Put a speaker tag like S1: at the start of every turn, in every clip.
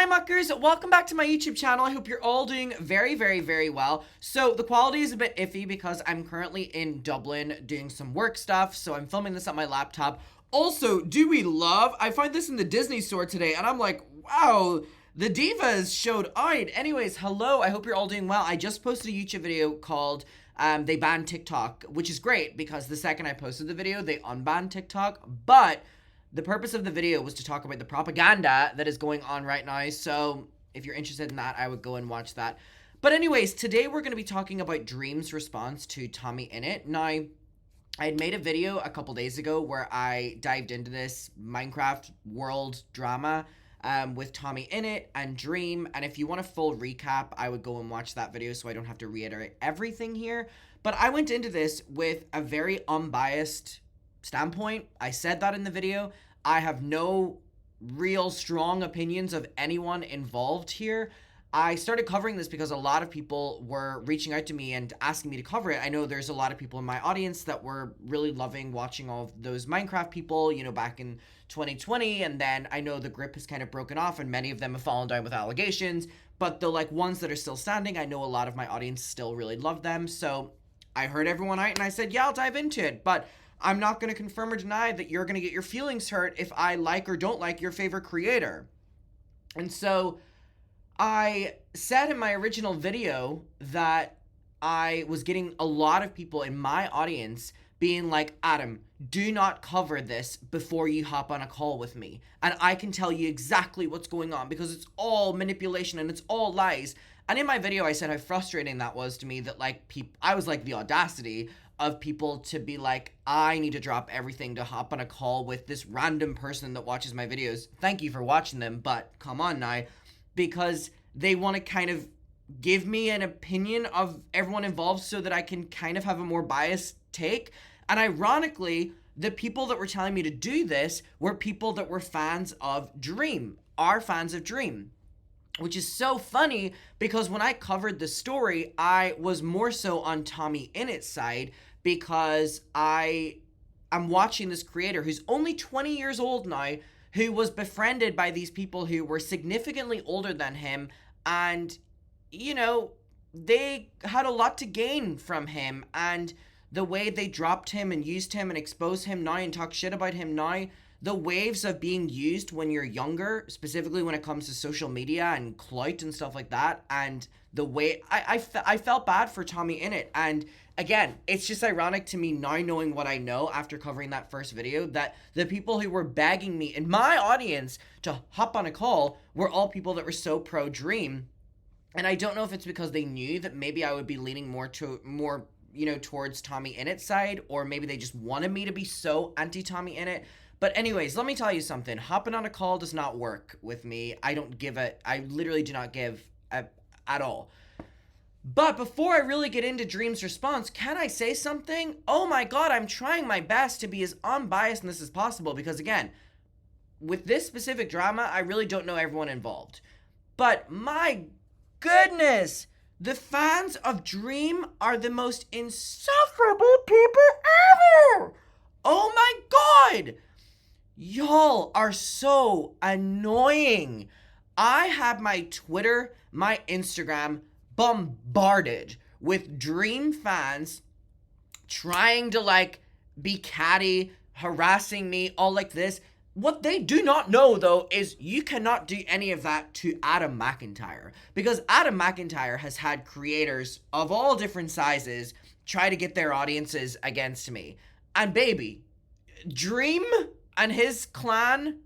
S1: Hi muckers, welcome back to my YouTube channel. I hope you're all doing very well. So the quality is a bit iffy because I'm currently in Dublin doing some work stuff, so I'm filming this on my laptop. Also, I find this in the Disney store today and I'm like, wow, the divas showed out. Anyways, hello, I hope you're all doing well. I just posted a YouTube video called They Banned TikTok, which is great because the second I posted the video, they unbanned TikTok, but the purpose of the video was to talk about the propaganda that is going on right now, so if you're interested in that, I would go and watch that. But anyways, today we're going to be talking about Dream's response to tommyinnit. Now, I had made a video a couple days ago where I dived into this Minecraft world drama with tommyinnit and Dream, and if you want a full recap, I would go and watch that video so I don't have to reiterate everything here. But I went into this with a very unbiased standpoint. I said that in the video. I have no real strong opinions of anyone involved here. I started covering this because a lot of people were reaching out to me and asking me to cover it. I know there's a lot of people in my audience that were really loving watching all of those Minecraft people, you know, back in 2020, and then I know the grip has kind of broken off and many of them have fallen down with allegations, but the ones that are still standing, I know a lot of my audience still really love them. So I heard everyone out and I said, yeah, I'll dive into it, but I'm not going to confirm or deny that you're going to get your feelings hurt if I like or don't like your favorite creator. And so I said in my original video that I was getting a lot of people in my audience being like, Adam, do not cover this before you hop on a call with me. And I can tell you exactly what's going on because it's all manipulation and it's all lies. And in my video, I said how frustrating that was to me that I was like the audacity of people to be like, I need to drop everything to hop on a call with this random person that watches my videos. Thank you for watching them, but come on now, because they want to kind of give me an opinion of everyone involved so that I can kind of have a more biased take. And ironically, the people that were telling me to do this were people that were fans of Dream, are fans of Dream. Which is so funny because when I covered the story, I was more so on tommyinnit's side because I'm watching this creator who's only 20 years old now, who was befriended by these people who were significantly older than him, and, you know, they had a lot to gain from him, and the way they dropped him and used him and exposed him now and talk shit about him now, the waves of being used when you're younger, specifically when it comes to social media and clout and stuff like that, and the way I felt bad for tommyinnit. And again, it's just ironic to me now knowing what I know after covering that first video, that the people who were begging me in my audience to hop on a call were all people that were so pro Dream. And I don't know if it's because they knew that maybe I would be leaning more towards tommyinnit's side, or maybe they just wanted me to be so anti-tommyinnit. But anyways, let me tell you something. Hopping on a call does not work with me. I literally do not give at all. But before I really get into Dream's response, can I say something? Oh my god, I'm trying my best to be as unbiased in this as possible because, again, with this specific drama, I really don't know everyone involved. But my goodness, the fans of Dream are the most insufferable people ever! Oh my god! Y'all are so annoying. I had my Twitter, my Instagram bombarded with Dream fans trying to be catty, harassing me, all like this. What they do not know, though, is you cannot do any of that to Adam McIntyre, because Adam McIntyre has had creators of all different sizes try to get their audiences against me. And baby, Dream and his clan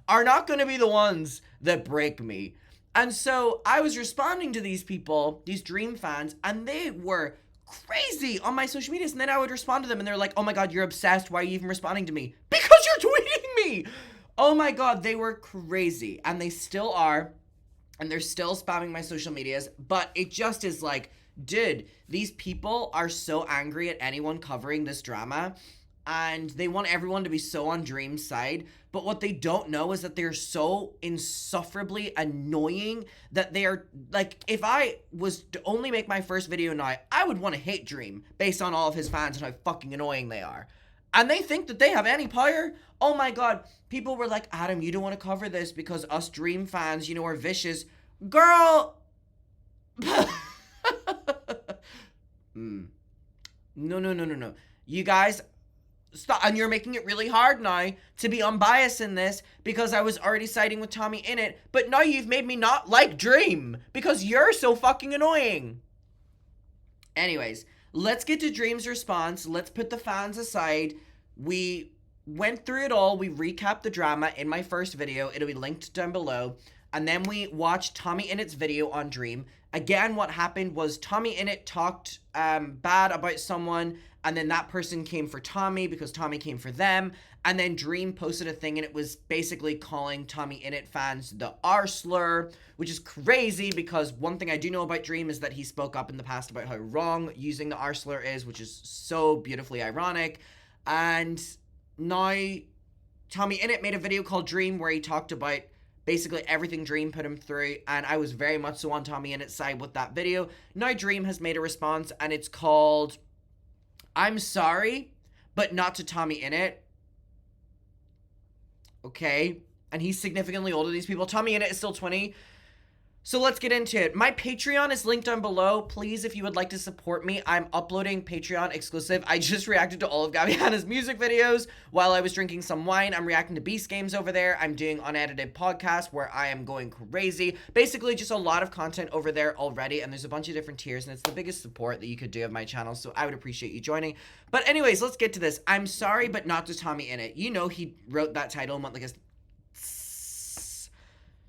S1: are not going to be the ones that break me. And so I was responding to these people, these Dream fans, and they were crazy on my social medias. And then I would respond to them and they're like, oh my god, you're obsessed. Why are you even responding to me? Because you're tweeting me. Oh my god, they were crazy. And they still are. And they're still spamming my social medias. But it just is like, dude, these people are so angry at anyone covering this drama. And they want everyone to be so on Dream's side. But what they don't know is that they're so insufferably annoying that they are, if I was to only make my first video now, I would want to hate Dream based on all of his fans and how fucking annoying they are. And they think that they have any power. Oh my god. People were like, Adam, you don't want to cover this because us Dream fans, you know, are vicious. Girl. No. You guys, stop. And you're making it really hard now to be unbiased in this because I was already siding with tommyinnit. But now you've made me not like Dream because you're so fucking annoying. Anyways, let's get to Dream's response. Let's put the fans aside. We went through it all. We recapped the drama in my first video. It'll be linked down below. And then we watched tommyinnit's video on Dream. Again, what happened was tommyinnit talked bad about someone, and then that person came for Tommy because Tommy came for them. And then Dream posted a thing, and it was basically calling tommyinnit fans the R slur, which is crazy because one thing I do know about Dream is that he spoke up in the past about how wrong using the R slur is, which is so beautifully ironic. And now tommyinnit made a video called Dream where he talked about basically everything Dream put him through, and I was very much so on tommyinnit's side with that video. Now Dream has made a response, and it's called I'm sorry, but not to tommyinnit. Okay, and he's significantly older than these people. tommyinnit is still 20. So let's get into it. My Patreon is linked down below. Please, if you would like to support me, I'm uploading Patreon exclusive. I just reacted to all of Gabiana's music videos while I was drinking some wine. I'm reacting to Beast Games over there. I'm doing unedited podcasts where I am going crazy. Basically, just a lot of content over there already, and there's a bunch of different tiers, and it's the biggest support that you could do of my channel, so I would appreciate you joining. But anyways, let's get to this. I'm sorry, but not to tommyinnit. You know he wrote that title and went like a...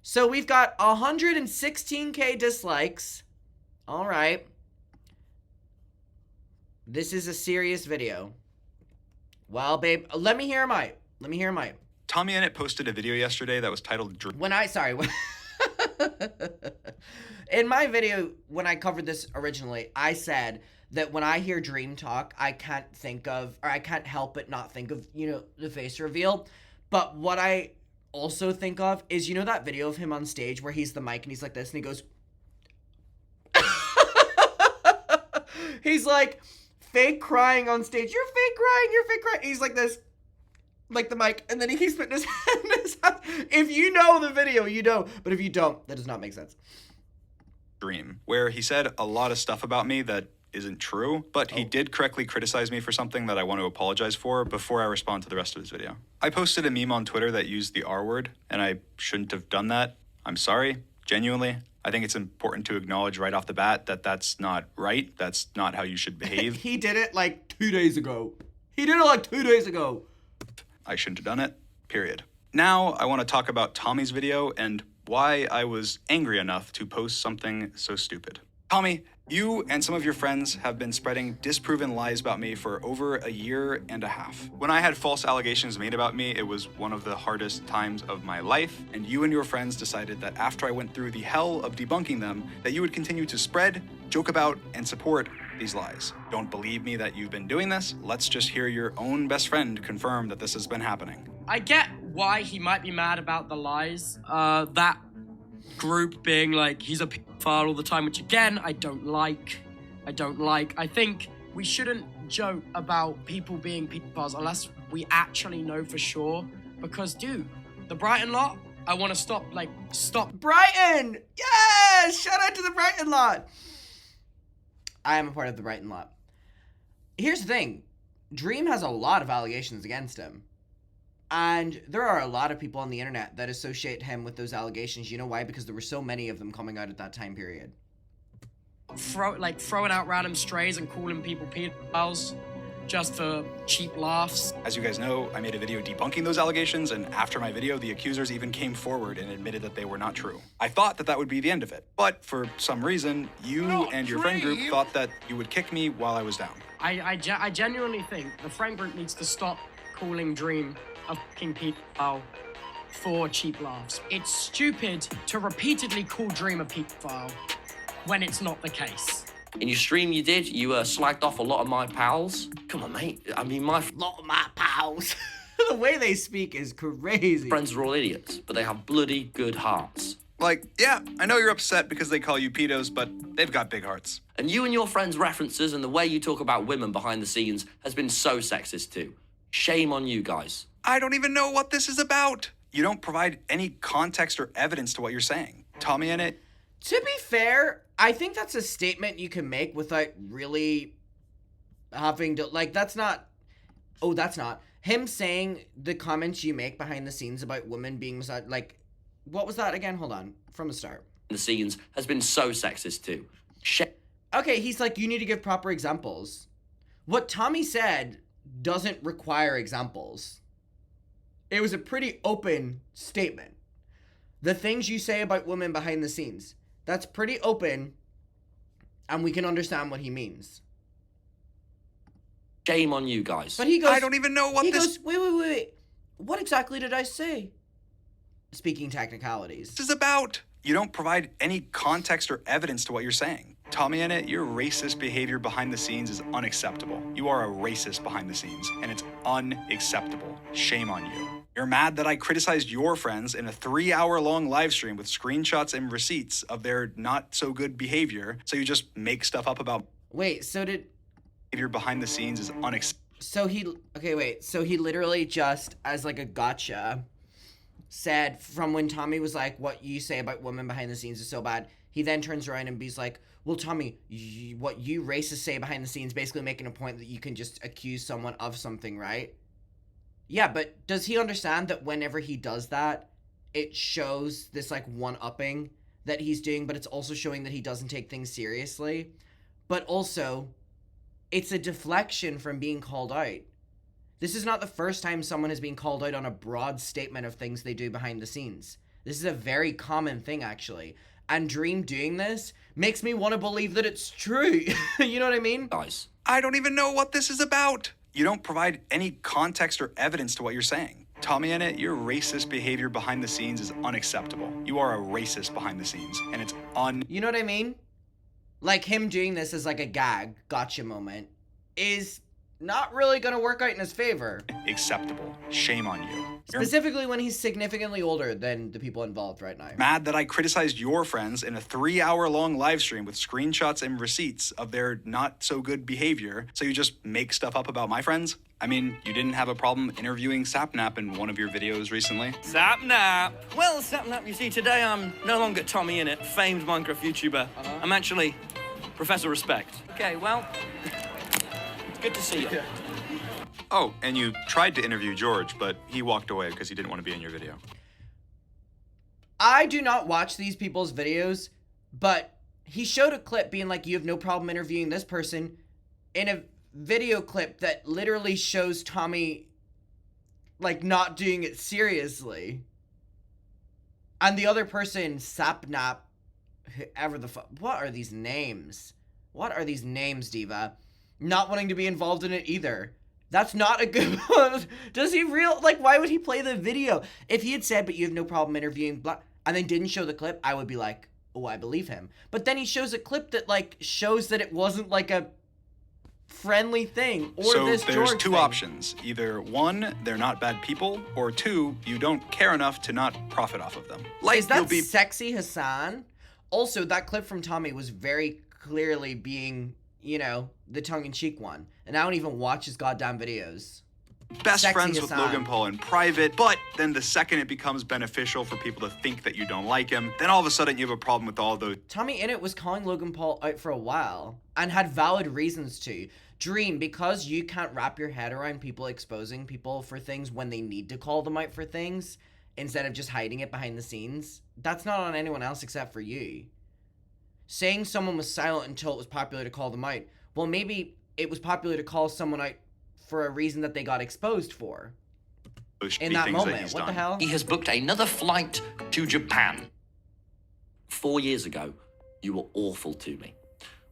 S1: So we've got 116k dislikes. All right. This is a serious video. Well, babe, let me hear him out. Let me hear him out.
S2: tommyinnit posted a video yesterday that was titled...
S1: In my video, when I covered this originally, I said that when I hear Dream talk, I can't think of, or I can't help but not think of, you know, the face reveal. But what I also think of is, you know, that video of him on stage where he's the mic and he's like this and he goes he's like fake crying on stage. You're fake crying. He's like this, like the mic, and then he keeps putting his hand in his hand. If you know the video, you know, but if you don't, that does not make sense.
S2: Dream, where he said a lot of stuff about me that isn't true, but he did correctly criticize me for something that I want to apologize for before I respond to the rest of his video. I posted a meme on Twitter that used the R word, and I shouldn't have done that. I'm sorry, genuinely. I think it's important to acknowledge right off the bat that that's not right. That's not how you should behave.
S1: He did it like 2 days ago.
S2: I shouldn't have done it, period. Now I want to talk about Tommy's video and why I was angry enough to post something so stupid. Tommy, you and some of your friends have been spreading disproven lies about me for over a year and a half. When I had false allegations made about me, it was one of the hardest times of my life, and you and your friends decided that after I went through the hell of debunking them, that you would continue to spread, joke about, and support these lies. Don't believe me that you've been doing this? Let's just hear your own best friend confirm that this has been happening.
S3: I get why he might be mad about the lies. That group being like, he's a pedophile all the time, which again, I don't like. I think we shouldn't joke about people being pedophiles unless we actually know for sure. Because, dude, the Brighton lot, I want to stop.
S1: Brighton! Yes! Shout out to the Brighton lot! I am a part of the Brighton lot. Here's the thing. Dream has a lot of allegations against him. And there are a lot of people on the internet that associate him with those allegations. You know why? Because there were so many of them coming out at that time period.
S3: Throwing out random strays and calling people pedophiles just for cheap laughs.
S2: As you guys know, I made a video debunking those allegations, and after my video, the accusers even came forward and admitted that they were not true. I thought that that would be the end of it. But for some reason, you and your friend group thought that you would kick me while I was down.
S3: I genuinely think the friend group needs to stop calling Dream a fucking pedophile for cheap laughs. It's stupid to repeatedly call Dream a pedophile when it's not the case.
S4: In your stream you slagged off a lot of my pals. Come on, mate. I mean,
S1: lot of my pals. The way they speak is crazy.
S4: friends are all idiots, but they have bloody good hearts.
S2: Like, yeah, I know you're upset because they call you pedos, but they've got big hearts.
S4: And you and your friends' references and the way you talk about women behind the scenes has been so sexist too. Shame on you guys.
S2: I don't even know what this is about. You don't provide any context or evidence to what you're saying. Tommyinnit.
S1: To be fair, I think that's a statement you can make without really having to, like, that's not him saying the comments you make behind the scenes about women being like, what was that again? Hold on, from the start.
S4: The scenes has been so sexist too.
S1: Okay, he's like, you need to give proper examples. What Tommy said doesn't require examples. It was a pretty open statement. The things you say about women behind the scenes, that's pretty open, and we can understand what he means.
S4: Shame on you guys.
S1: But he goes,
S2: I don't even know what this
S1: wait. What exactly did I say? Speaking technicalities.
S2: is about. You don't provide any context or evidence to what you're saying. Tommyinnit, your racist behavior behind the scenes is unacceptable. You are a racist behind the scenes, and it's unacceptable. Shame on you. You're mad that I criticized your friends in a 3-hour-long live stream with screenshots and receipts of their not-so-good behavior, so you just make stuff up about
S1: Wait, so did...
S2: behavior behind the scenes is unacceptable.
S1: So he... Okay, wait. So he literally just, as like a gotcha, said from when Tommy was like, what you say about women behind the scenes is so bad, he then turns around and he's like, well, Tommy, what you racists say behind the scenes, basically making a point that you can just accuse someone of something, right? Yeah, but does he understand that whenever he does that, it shows this, like, one-upping that he's doing, but it's also showing that he doesn't take things seriously? But also, it's a deflection from being called out. This is not the first time someone has been called out on a broad statement of things they do behind the scenes. This is a very common thing, actually. And Dream doing this makes me want to believe that it's true. You know what I mean?
S4: Guys.
S2: I don't even know what this is about. You don't provide any context or evidence to what you're saying. Tommyinnit, your racist behavior behind the scenes is unacceptable. You are a racist behind the scenes, and it's
S1: You know what I mean? Like, him doing this as like a gag, gotcha moment, is not really gonna work out in his favor.
S2: unacceptable. Shame on you. You're
S1: Specifically when he's significantly older than the people involved right now.
S2: mad that I criticized your friends in a 3-hour-long live stream with screenshots and receipts of their not-so-good behavior, so you just make stuff up about my friends? I mean, you didn't have a problem interviewing Sapnap in one of your videos recently.
S5: Sapnap! Well, Sapnap, you see, today I'm no longer Tommyinnit, famed Minecraft YouTuber. I'm actually Professor Respect. Okay, well, it's good to see you.
S2: Oh, and you tried to interview George, but he walked away because he didn't want to be in your video.
S1: I do not watch these people's videos, but he showed a clip being like, you have no problem interviewing this person, in a video clip that literally shows Tommy, like, not doing it seriously. And the other person, Sapnap, whoever the fuck, what are these names? What are these names, Diva? Not wanting to be involved in it either. That's not a good one. Does he why would he play the video? If he had said, but you have no problem interviewing blah, and then didn't show the clip, I would be like, oh, I believe him. But then he shows a clip that, like, shows that it wasn't, like, a friendly thing. Or
S2: So
S1: this
S2: there's
S1: George
S2: two
S1: thing.
S2: options. Either one, they're not bad people, or two, you don't care enough to not profit off of them. Like,
S1: Is that
S2: you'll be
S1: Sexy Hassan? Also, that clip from Tommy was very clearly being, you know, the tongue-in-cheek one. And I don't even watch his goddamn videos.
S2: best
S1: Sexy
S2: friends with
S1: Hassan.
S2: Logan Paul in private, but then the second it becomes beneficial for people to think that you don't like him, then all of a sudden you have a problem with all those.
S1: tommyinnit was calling Logan Paul out for a while and had valid reasons to. Dream, because you can't wrap your head around people exposing people for things when they need to call them out for things instead of just hiding it behind the scenes, that's not on anyone else except for you. Saying someone was silent until it was popular to call them out, well, maybe it was popular to call someone out for a reason that they got exposed for.
S2: those
S1: In
S2: shitty
S1: that
S2: things
S1: moment,
S2: he's
S1: what the
S2: done.
S1: hell?
S4: He has booked another flight to Japan. 4 years ago, you were awful to me.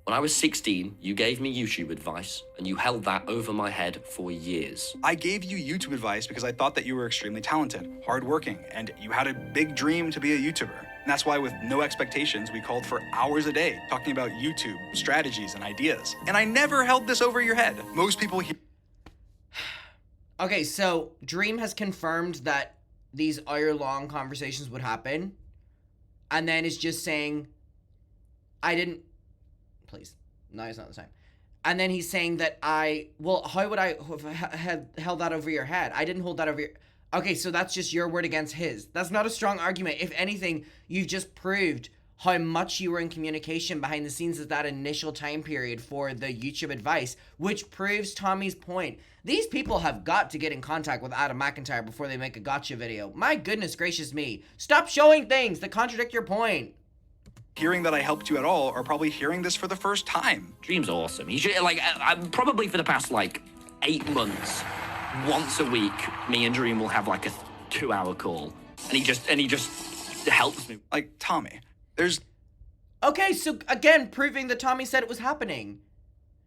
S4: When I was 16, you gave me YouTube advice, and you held that over my head for years.
S2: I gave you YouTube advice because I thought that you were extremely talented, hardworking, and you had a big dream to be a YouTuber. And that's why with no expectations, we called for hours a day talking about YouTube, strategies, and ideas. And I never held this over your head. Most people here.
S1: Okay, so Dream has confirmed that these hour-long conversations would happen, and then is just saying, I didn't... Please. No, it's not the time. And then he's saying that well, how would I have held that over your head? I didn't hold that over your... Okay, so that's just your word against his. That's not a strong argument. If anything, you've just proved how much you were in communication behind the scenes at that initial time period for the YouTube advice, which proves Tommy's point. These people have got to get in contact with Adam McIntyre before they make a gotcha video. My goodness gracious me. Stop showing things that contradict your point.
S2: Hearing that I helped you at all are probably hearing this for the first time.
S4: Dream's awesome. He should, like, probably for the past, like, 8 months, once a week, me and Dream will have, like, a 2-hour call. And he just helps me.
S2: Like, Tommy, there's...
S1: Okay, so again, proving that Tommy said it was happening.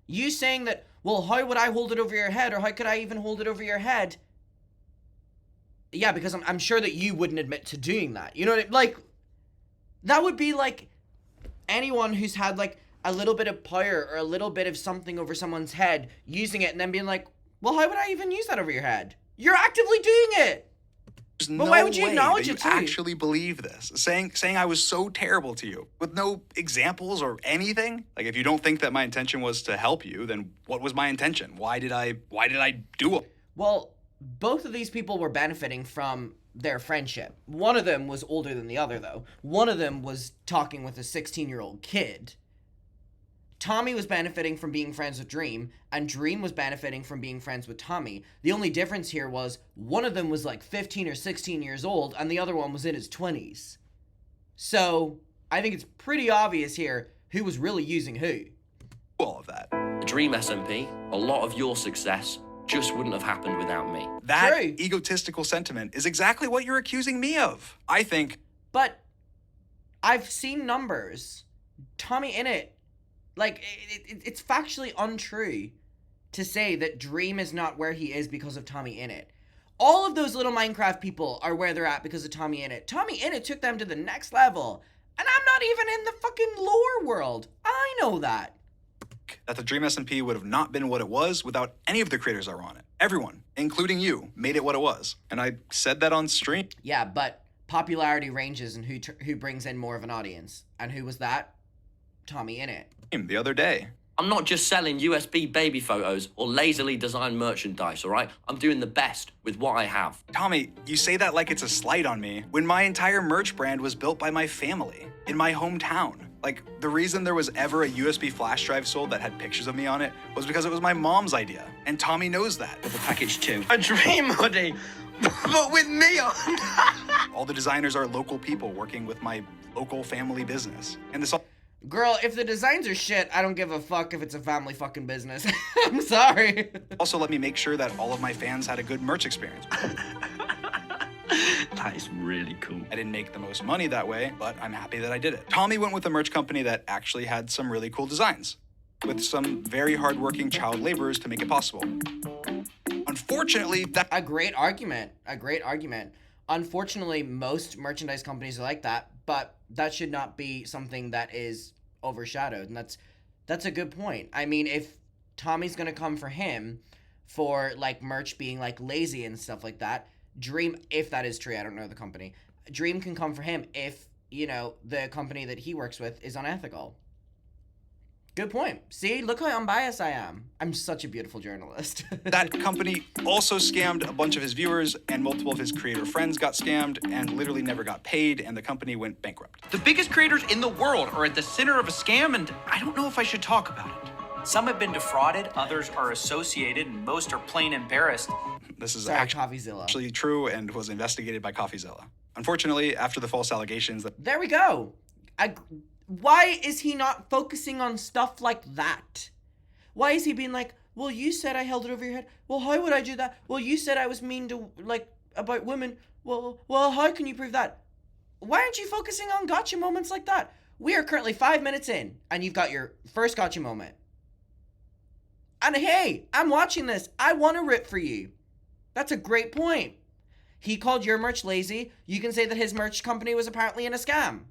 S1: You saying that, well, how would I hold it over your head, or how could I even hold it over your head? Yeah, because I'm sure that you wouldn't admit to doing that. You know what I mean? Like, that would be like anyone who's had like a little bit of power or a little bit of something over someone's head, using it and then being like, well, how would I even use that over your head? You're actively doing it.
S2: There's
S1: But
S2: no
S1: why would you
S2: way
S1: acknowledge
S2: that
S1: it
S2: you
S1: too?
S2: actually believe this. Saying I was so terrible to you with no examples or anything. Like, if you don't think that my intention was to help you, then what was my intention? Why did I do it?
S1: Well, both of these people were benefiting from their friendship. One of them was older than the other, though. One of them was talking with a 16-year-old kid. Tommy was benefiting from being friends with Dream, and Dream was benefiting from being friends with Tommy. The only difference here was one of them was like 15 or 16 years old, and the other one was in his 20s. So, I think it's pretty obvious here who was really using who.
S2: All of that.
S4: Dream SMP, a lot of your success just wouldn't have happened without me.
S2: That
S1: True.
S2: egotistical sentiment is exactly what you're accusing me of. I think...
S1: But I've seen numbers. tommyinnit, like, it's factually untrue to say that Dream is not where he is because of tommyinnit. All of those little Minecraft people are where they're at because of tommyinnit. tommyinnit took them to the next level. And I'm not even in the fucking lore world. I know that.
S2: that the Dream SMP would have not been what it was without any of the creators that were on it. Everyone, including you, made it what it was. And I said that on stream.
S1: Yeah, but popularity ranges and who brings in more of an audience. And who was that? tommyinnit.
S2: The other day.
S4: I'm not just selling USB baby photos or lazily designed merchandise, all right? I'm doing the best with what I have.
S2: Tommy, you say that like it's a slight on me, when my entire merch brand was built by my family, in my hometown. Like, the reason there was ever a USB flash drive sold that had pictures of me on it was because it was my mom's idea, and Tommy knows that.
S5: The package 2. A dream hoodie, but with me on.
S2: All the designers are local people working with my local family business. And this all...
S1: Girl, if the designs are shit, I don't give a fuck if it's a family fucking business. I'm sorry.
S2: also let me make sure that all of my fans had a good merch experience.
S5: That is really cool.
S2: I didn't make the most money that way, but I'm happy that I did it. Tommy went with a merch company that actually had some really cool designs, with some very hardworking child laborers to make it possible. Unfortunately, that...
S1: A great argument. A great argument. Unfortunately, most merchandise companies are like that, but that should not be something that is overshadowed, and that's a good point. I mean, if Tommy's gonna come for him for, like, merch being, like, lazy and stuff like that, Dream, if that is true, I don't know the company, Dream can come for him if, you know, the company that he works with is unethical. Good point. See, look how unbiased I am. I'm such a beautiful journalist.
S2: that company also scammed a bunch of his viewers, and multiple of his creator friends got scammed and literally never got paid, and the company went bankrupt.
S6: The biggest creators in the world are at the center of a scam, and I don't know if I should talk about it.
S7: Some have been defrauded, others are associated, and most are plain embarrassed.
S2: This is
S1: Sorry,
S2: actually
S1: Coffeezilla.
S2: true and was investigated by Coffeezilla. Unfortunately, after the false allegations that...
S1: There we go. Why is he not focusing on stuff like that? Why is he being like, well, you said I held it over your head. Well, how would I do that? Well, you said I was mean to, like, about women. Well, how can you prove that? Why aren't you focusing on gotcha moments like that? We are currently 5 minutes in, and you've got your first gotcha moment. And hey, I'm watching this. I want to rip for you. That's a great point. He called your merch lazy. You can say that his merch company was apparently in a scam.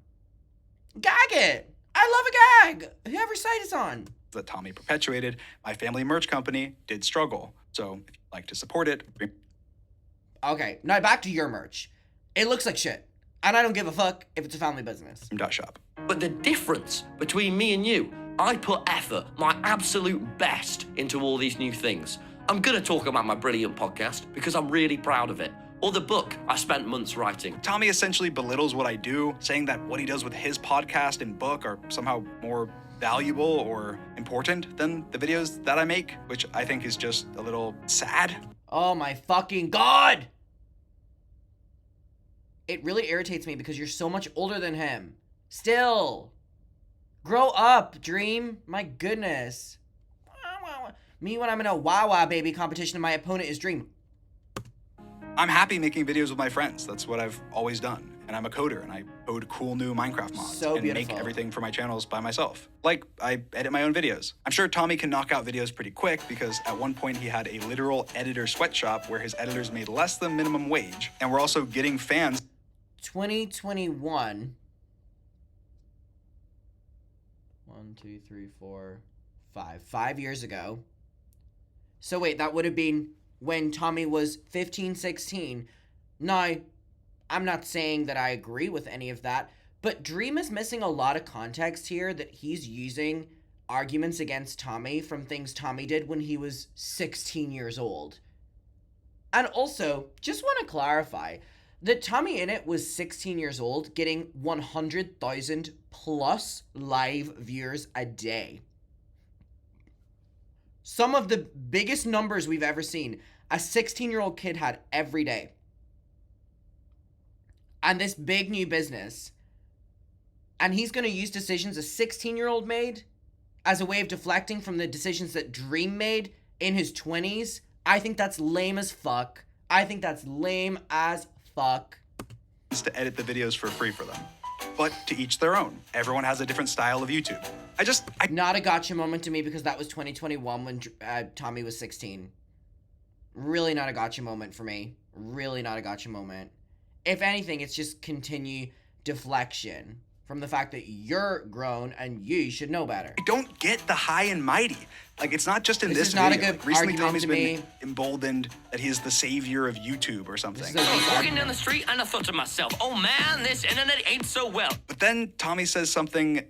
S1: Gag it! I love a gag! Whoever site it's on.
S2: that Tommy perpetuated, my family merch company did struggle. So if you'd like to support it...
S1: Okay, now back to your merch. It looks like shit. And I don't give a fuck if it's a family business.
S2: .shop.
S4: But the difference between me and you I put effort, my absolute best, into all these new things. I'm gonna talk about my brilliant podcast because I'm really proud of it. Or the book I spent months writing.
S2: Tommy essentially belittles what I do, saying that what he does with his podcast and book are somehow more valuable or important than the videos that I make, which I think is just a little sad.
S1: Oh my fucking god! It really irritates me because you're so much older than him. Still. Grow up, Dream. My goodness. Me when I'm in a Wawa baby competition and my opponent is Dream.
S2: I'm happy making videos with my friends. That's what I've always done. And I'm a coder, and I code cool new Minecraft mods
S1: So
S2: and
S1: beautiful.
S2: make everything for my channels by myself. Like, I edit my own videos. I'm sure Tommy can knock out videos pretty quick because at one point he had a literal editor sweatshop where his editors made less than minimum wage. And we're also getting fans.
S1: 2021. 1, 2, 3, 4, 5. 5 years ago. So wait, that would have been when Tommy was 15, 16. Now, I'm not saying that I agree with any of that, but Dream is missing a lot of context here that he's using arguments against Tommy from things Tommy did when he was 16 years old. And also, just want to clarify that tommyinnit was 16 years old, getting 100,000 plus live viewers a day. Some of the biggest numbers we've ever seen a 16-year-old kid had every day. And this big new business. And he's going to use decisions a 16-year-old made as a way of deflecting from the decisions that Dream made in his 20s. I think that's lame as fuck. I think that's lame as fuck.
S2: To edit the videos for free for them. But to each their own. Everyone has a different style of YouTube.
S1: Not a gotcha moment to me because that was 2021 when Tommy was 16. Really not a gotcha moment for me. Really not a gotcha moment. If anything, it's just continue deflection from the fact that you're grown and you should know better.
S2: I don't get the high and mighty. Like, it's not just in
S1: This
S2: this
S1: is not a
S2: video.
S1: good
S2: Like, recently,
S1: argument
S2: Tommy's
S1: to
S2: been
S1: me.
S2: emboldened that he is the savior of YouTube or something.
S1: This is a
S4: I was
S1: weak
S4: walking
S1: argument.
S4: down the street and I thought to myself, oh man, this internet ain't so well.
S2: But then Tommy says something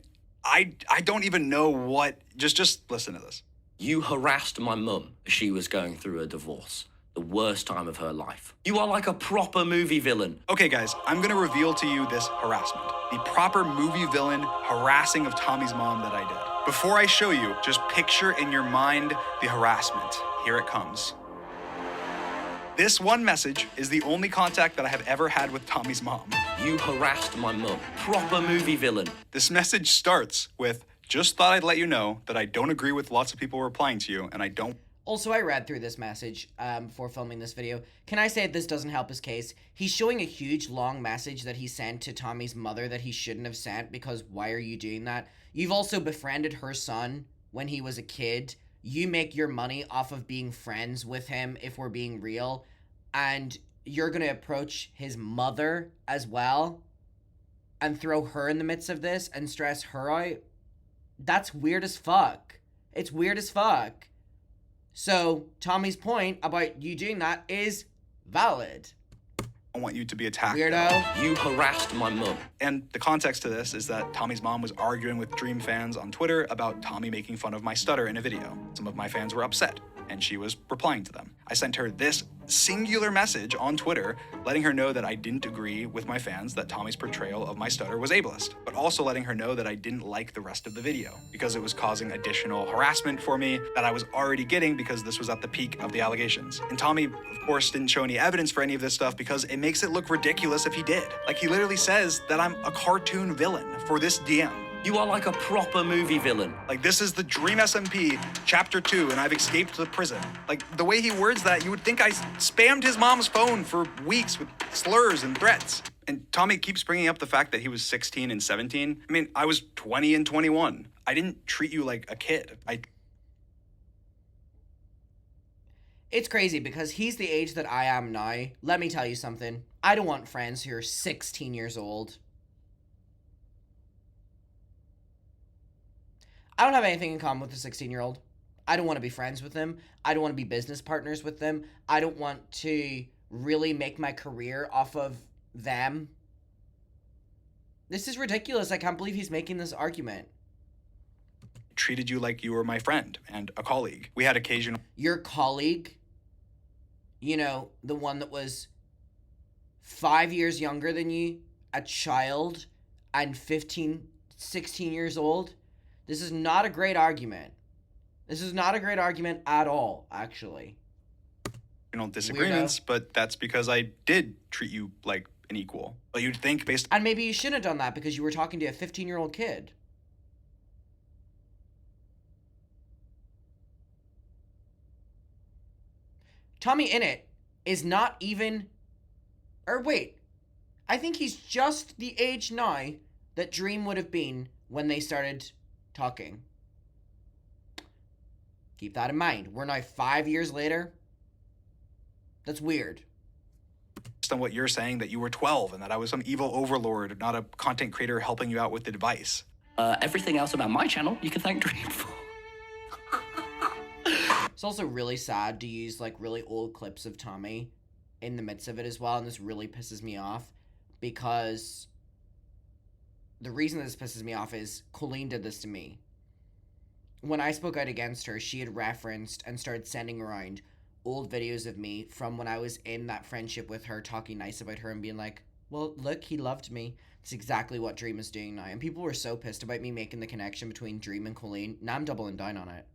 S2: I don't even know what. Just listen to this.
S4: You harassed my mum as she was going through a divorce. The worst time of her life. You are like a proper movie villain.
S2: Okay, guys, I'm gonna reveal to you this harassment. The proper movie villain harassing of Tommy's mom that I did. Before I show you, just picture in your mind the harassment. Here it comes. This one message is the only contact that I have ever had with Tommy's mom.
S4: You harassed my mum. Proper movie villain.
S2: This message starts with, just thought I'd let you know that I don't agree with lots of people replying to you, and I don't.
S1: Also, I read through this message before filming this video. Can I say this doesn't help his case? He's showing a huge, long message that he sent to Tommy's mother that he shouldn't have sent because why are you doing that? You've also befriended her son when he was a kid. You make your money off of being friends with him, if we're being real. And you're going to approach his mother as well and throw her in the midst of this and stress her out. That's weird as fuck. It's weird as fuck. So, Tommy's point about you doing that is valid.
S2: I want you to be attacked.
S1: Weirdo.
S4: You harassed my mum.
S2: And the context to this is that Tommy's mom was arguing with Dream fans on Twitter about Tommy making fun of my stutter in a video. Some of my fans were upset, and she was replying to them. I sent her this singular message on Twitter, letting her know that I didn't agree with my fans that Tommy's portrayal of my stutter was ableist, but also letting her know that I didn't like the rest of the video because it was causing additional harassment for me that I was already getting because this was at the peak of the allegations. And Tommy, of course, didn't show any evidence for any of this stuff because it makes it look ridiculous if he did. Like, he literally says that I'm a cartoon villain for this DM.
S4: You are like a proper movie villain.
S2: Like, this is the Dream SMP Chapter 2, and I've escaped the prison. Like, the way he words that, you would think I spammed his mom's phone for weeks with slurs and threats. And Tommy keeps bringing up the fact that he was 16 and 17. I mean, I was 20 and 21. I didn't treat you like a kid.
S1: It's crazy because he's the age that I am now. Let me tell you something. I don't want friends who are 16 years old. I don't have anything in common with a 16-year-old. I don't want to be friends with them. I don't want to be business partners with them. I don't want to really make my career off of them. This is ridiculous. I can't believe he's making this argument.
S2: treated you like you were my friend and a colleague. We had occasional
S1: Your colleague, you know, the one that was 5 years younger than you, a child, and 15, 16 years old. This is not a great argument. This is not a great argument at all, actually.
S2: disagreements, but that's because I did treat you like an equal. But you'd think based
S1: And maybe you shouldn't have done that because you were talking to a 15-year-old kid. tommyinnit is not even... Or wait. I think he's just the age now that Dream would have been when they started talking. Keep that in mind. We're now 5 years later. That's weird.
S2: on what you're saying that you were 12 and that I was some evil overlord, not a content creator helping you out with advice.
S4: Everything else about my channel, you can thank Dream for.
S1: It's also really sad to use like really old clips of Tommy in the midst of it as well, and this really pisses me off because the reason this pisses me off is Colleen did this to me. When I spoke out against her, she had referenced and started sending around old videos of me from when I was in that friendship with her, talking nice about her and being like, well, look, he loved me. It's exactly what Dream is doing now. And people were so pissed about me making the connection between Dream and Colleen. Now I'm doubling down on it.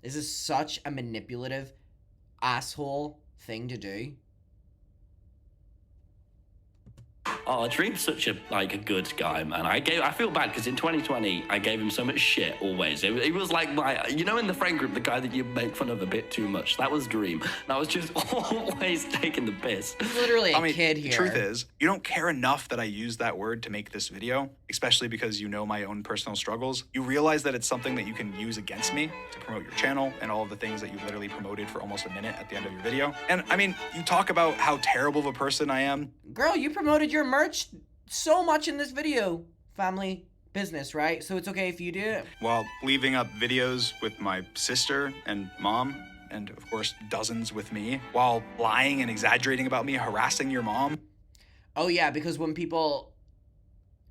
S1: This is such a manipulative asshole thing to do.
S4: Oh, Dream's such a good guy, man. I feel bad because in 2020 I gave him so much shit always. It was like my, you know, in the friend group, the guy that you make fun of a bit too much. That was Dream. And I was just always taking the piss.
S1: He's literally a kid here.
S2: The truth is, you don't care enough that I use that word to make this video, especially because you know my own personal struggles. You realize that it's something that you can use against me to promote your channel and all of the things that you literally promoted for almost a minute at the end of your video. And I mean, you talk about how terrible of a person I am.
S1: Girl, you promoted your merch so much in this video. Family business, right? So it's okay if you do it.
S2: While leaving up videos with my sister and mom, and of course dozens with me, while lying and exaggerating about me harassing your mom.
S1: Oh yeah, because when people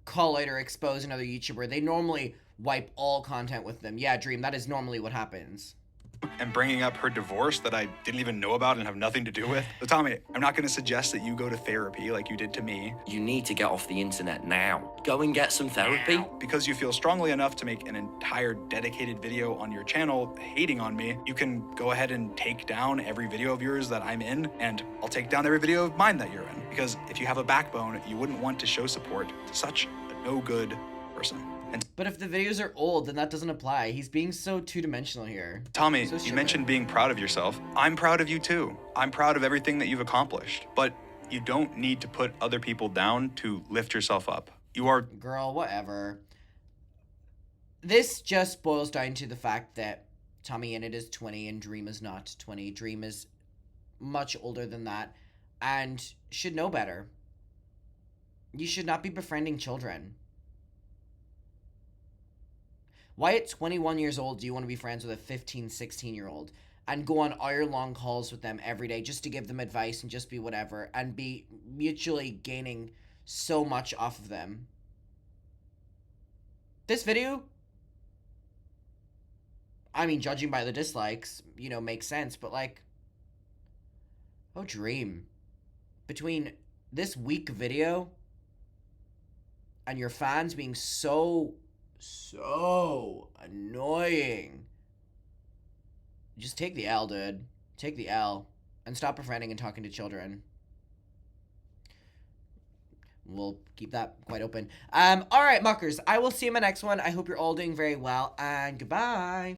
S1: call out or expose another YouTuber, they normally wipe all content with them. Yeah, Dream, that is normally what happens.
S2: And bringing up her divorce that I didn't even know about and have nothing to do with. So Tommy, I'm not gonna suggest that you go to therapy like you did to me.
S4: You need to get off the internet now. Go and get some therapy.
S2: Because you feel strongly enough to make an entire dedicated video on your channel hating on me, you can go ahead and take down every video of yours that I'm in, and I'll take down every video of mine that you're in. Because if you have a backbone, you wouldn't want to show support to such a no-good person.
S1: But if the videos are old, then that doesn't apply. He's being so two-dimensional here.
S2: Tommy,
S1: So
S2: you mentioned being proud of yourself. I'm proud of you too. I'm proud of everything that you've accomplished. But you don't need to put other people down to lift yourself up. You are...
S1: Girl, whatever. This just boils down to the fact that tommyinnit is 20 and Dream is not 20. Dream is much older than that and should know better. You should not be befriending children. Why at 21 years old do you want to be friends with a 15, 16-year-old and go on hour-long calls with them every day just to give them advice and just be whatever and be mutually gaining so much off of them? This video, I mean, judging by the dislikes, you know, makes sense, but like, oh, Dream. Between this weak video and your fans being so annoying. Just take the L, dude. Take the L. And stop befriending and talking to children. We'll keep that quite open. Alright, muckers. I will see you in my next one. I hope you're all doing very well, and goodbye.